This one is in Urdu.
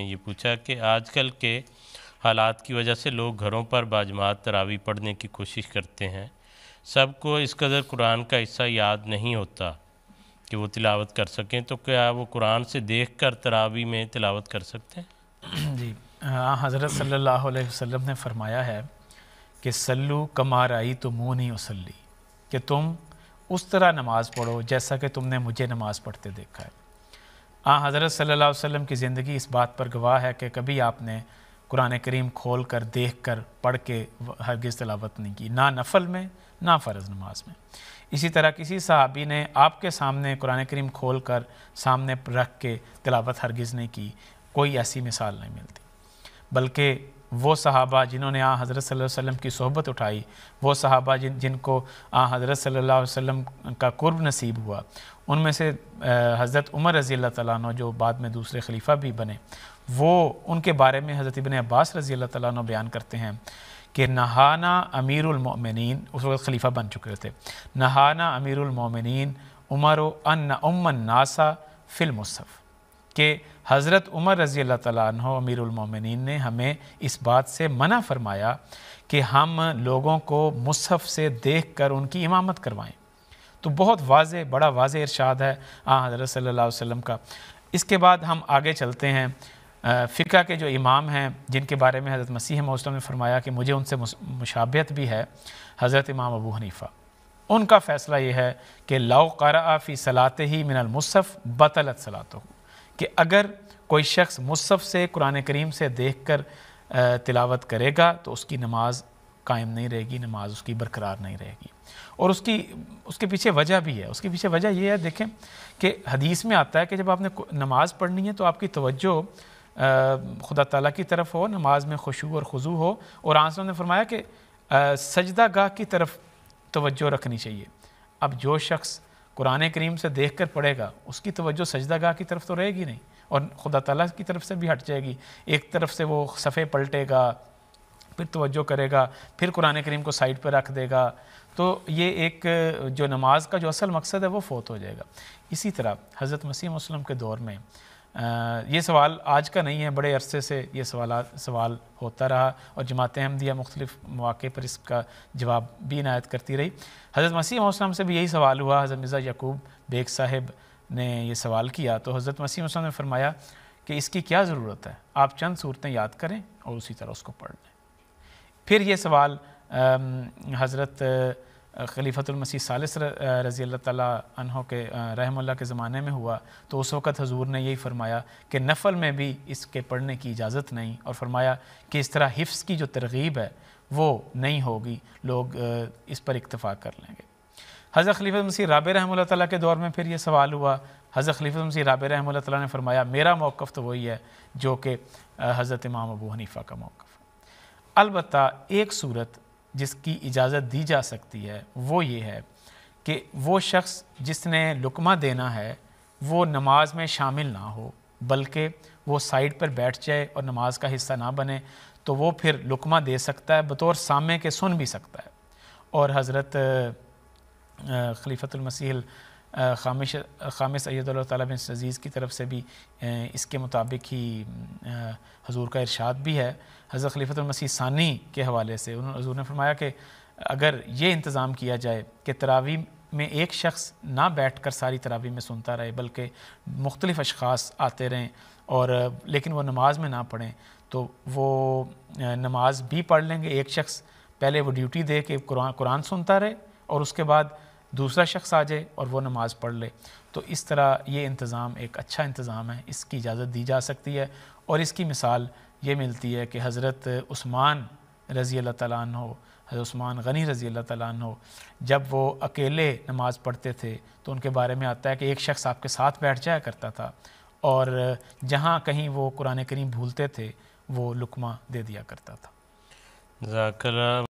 یہ پوچھا کہ آج کل کے حالات کی وجہ سے لوگ گھروں پر باجماعت تراویح پڑھنے کی کوشش کرتے ہیں. سب کو اس قدر قرآن کا حصہ یاد نہیں ہوتا کہ وہ تلاوت کر سکیں، تو کیا وہ قرآن سے دیکھ کر تراویح میں تلاوت کر سکتے ہیں؟ جی، حضرت صلی اللہ علیہ وسلم نے فرمایا ہے کہ سلو کما رأیتمونی اصلی، کہ تم اس طرح نماز پڑھو جیسا کہ تم نے مجھے نماز پڑھتے دیکھا ہے. حضرت صلی اللہ علیہ وسلم کی زندگی اس بات پر گواہ ہے کہ کبھی آپ نے قرآن کریم کھول کر دیکھ کر پڑھ کے ہرگز تلاوت نہیں کی، نہ نفل میں نہ فرض نماز میں. اسی طرح کسی صحابی نے آپ کے سامنے قرآن کریم کھول کر سامنے رکھ کے تلاوت ہرگز نہیں کی. کوئی ایسی مثال نہیں ملتی، بلکہ وہ صحابہ جنہوں نے حضرت صلی اللہ علیہ وسلم کی صحبت اٹھائی، وہ صحابہ جن کو حضرت صلی اللہ علیہ وسلم کا قرب نصیب ہوا، ان میں سے حضرت عمر رضی اللہ تعالیٰ عنہ جو بعد میں دوسرے خلیفہ بھی بنے، وہ ان کے بارے میں حضرت ابن عباس رضی اللہ تعالیٰ عنہ بیان کرتے ہیں کہ نہانا امیر المؤمنین، اس وقت خلیفہ بن چکے تھے، نہانا امیر المؤمنین عمر ان ام الناس فی المصحف، کہ حضرت عمر رضی اللہ تعالیٰ عنہ امیر المومنین نے ہمیں اس بات سے منع فرمایا کہ ہم لوگوں کو مصحف سے دیکھ کر ان کی امامت کروائیں. تو بہت واضح، بڑا واضح ارشاد ہے حضرت صلی اللہ علیہ وسلم کا. اس کے بعد ہم آگے چلتے ہیں. فقہ کے جو امام ہیں جن کے بارے میں حضرت مسیح موعود نے فرمایا کہ مجھے ان سے مشابہت بھی ہے، حضرت امام ابو حنیفہ. ان کا فیصلہ یہ ہے کہ لو قرأ فی صلاتہ من المصحف بطلت صلاتہ، کہ اگر کوئی شخص مصحف سے قرآن کریم سے دیکھ کر تلاوت کرے گا تو اس کی نماز قائم نہیں رہے گی، نماز اس کی برقرار نہیں رہے گی. اور اس کے پیچھے وجہ بھی ہے. اس کے پیچھے وجہ یہ ہے، دیکھیں کہ حدیث میں آتا ہے کہ جب آپ نے نماز پڑھنی ہے تو آپ کی توجہ خدا تعالیٰ کی طرف ہو، نماز میں خشوع اور خضوع ہو. اور آنسوں نے فرمایا کہ سجدہ گاہ کی طرف توجہ رکھنی چاہیے. اب جو شخص قرآن کریم سے دیکھ کر پڑھے گا اس کی توجہ سجدہ گاہ کی طرف تو رہے گی نہیں، اور خدا تعالیٰ کی طرف سے بھی ہٹ جائے گی. ایک طرف سے وہ صفحے پلٹے گا، پھر توجہ کرے گا، پھر قرآن کریم کو سائڈ پہ رکھ دے گا. تو یہ ایک جو نماز کا جو اصل مقصد ہے وہ فوت ہو جائے گا. اسی طرح حضرت مسیح موعود وسلم کے دور میں یہ سوال آج کا نہیں ہے، بڑے عرصے سے یہ سوال ہوتا رہا، اور جماعت احمدیہ مختلف مواقع پر اس کا جواب بھی عنایت کرتی رہی. حضرت مسیح موعود وسلم سے بھی یہی سوال ہوا. حضرت مرزا یعقوب بیگ صاحب نے یہ سوال کیا تو حضرت مسیح موعود وسلم نے فرمایا کہ اس کی کیا ضرورت ہے، آپ چند صورتیں یاد کریں اور اسی طرح اس کو پڑھ لیں. پھر یہ سوال حضرت خلیفۃ المسیح ثالث رضی اللہ تعالیٰ عنہ کے رحم اللہ کے زمانے میں ہوا، تو اس وقت حضور نے یہی فرمایا کہ نفل میں بھی اس کے پڑھنے کی اجازت نہیں، اور فرمایا کہ اس طرح حفظ کی جو ترغیب ہے وہ نہیں ہوگی، لوگ اس پر اکتفا کر لیں گے. حضرت خلیفۃ مسیح رابع رحمہ اللہ تعالیٰ کے دور میں پھر یہ سوال ہوا. حضرت خلیفۃ مسیح رابع رحمہ اللہ تعالیٰ نے فرمایا میرا موقف تو وہی ہے جو کہ حضرت امام ابو حنیفہ کا موقف ہے. البتہ ایک صورت جس کی اجازت دی جا سکتی ہے وہ یہ ہے کہ وہ شخص جس نے لقمہ دینا ہے وہ نماز میں شامل نہ ہو، بلکہ وہ سائیڈ پر بیٹھ جائے اور نماز کا حصہ نہ بنے، تو وہ پھر لقمہ دے سکتا ہے، بطور سامع کے سن بھی سکتا ہے. اور حضرت خلیفۃ المسیح خامس اید اللہ تعالیٰ بن عزیز کی طرف سے بھی اس کے مطابق ہی حضور کا ارشاد بھی ہے. حضرت خلیفۃ المسیح ثانی کے حوالے سے حضور نے فرمایا کہ اگر یہ انتظام کیا جائے کہ تراویح میں ایک شخص نہ بیٹھ کر ساری تراویح میں سنتا رہے، بلکہ مختلف اشخاص آتے رہیں اور لیکن وہ نماز میں نہ پڑھیں، تو وہ نماز بھی پڑھ لیں گے. ایک شخص پہلے وہ ڈیوٹی دے کہ قرآن سنتا رہے اور اس کے بعد دوسرا شخص آ جائے اور وہ نماز پڑھ لے. تو اس طرح یہ انتظام ایک اچھا انتظام ہے، اس کی اجازت دی جا سکتی ہے. اور اس کی مثال یہ ملتی ہے کہ حضرت عثمان رضی اللہ تعالیٰ عنہ، حضرت عثمان غنی رضی اللہ تعالیٰ عنہ، جب وہ اکیلے نماز پڑھتے تھے تو ان کے بارے میں آتا ہے کہ ایک شخص آپ کے ساتھ بیٹھ جایا کرتا تھا، اور جہاں کہیں وہ قرآن کریم بھولتے تھے وہ لقمہ دے دیا کرتا تھا. جزاک اللہ.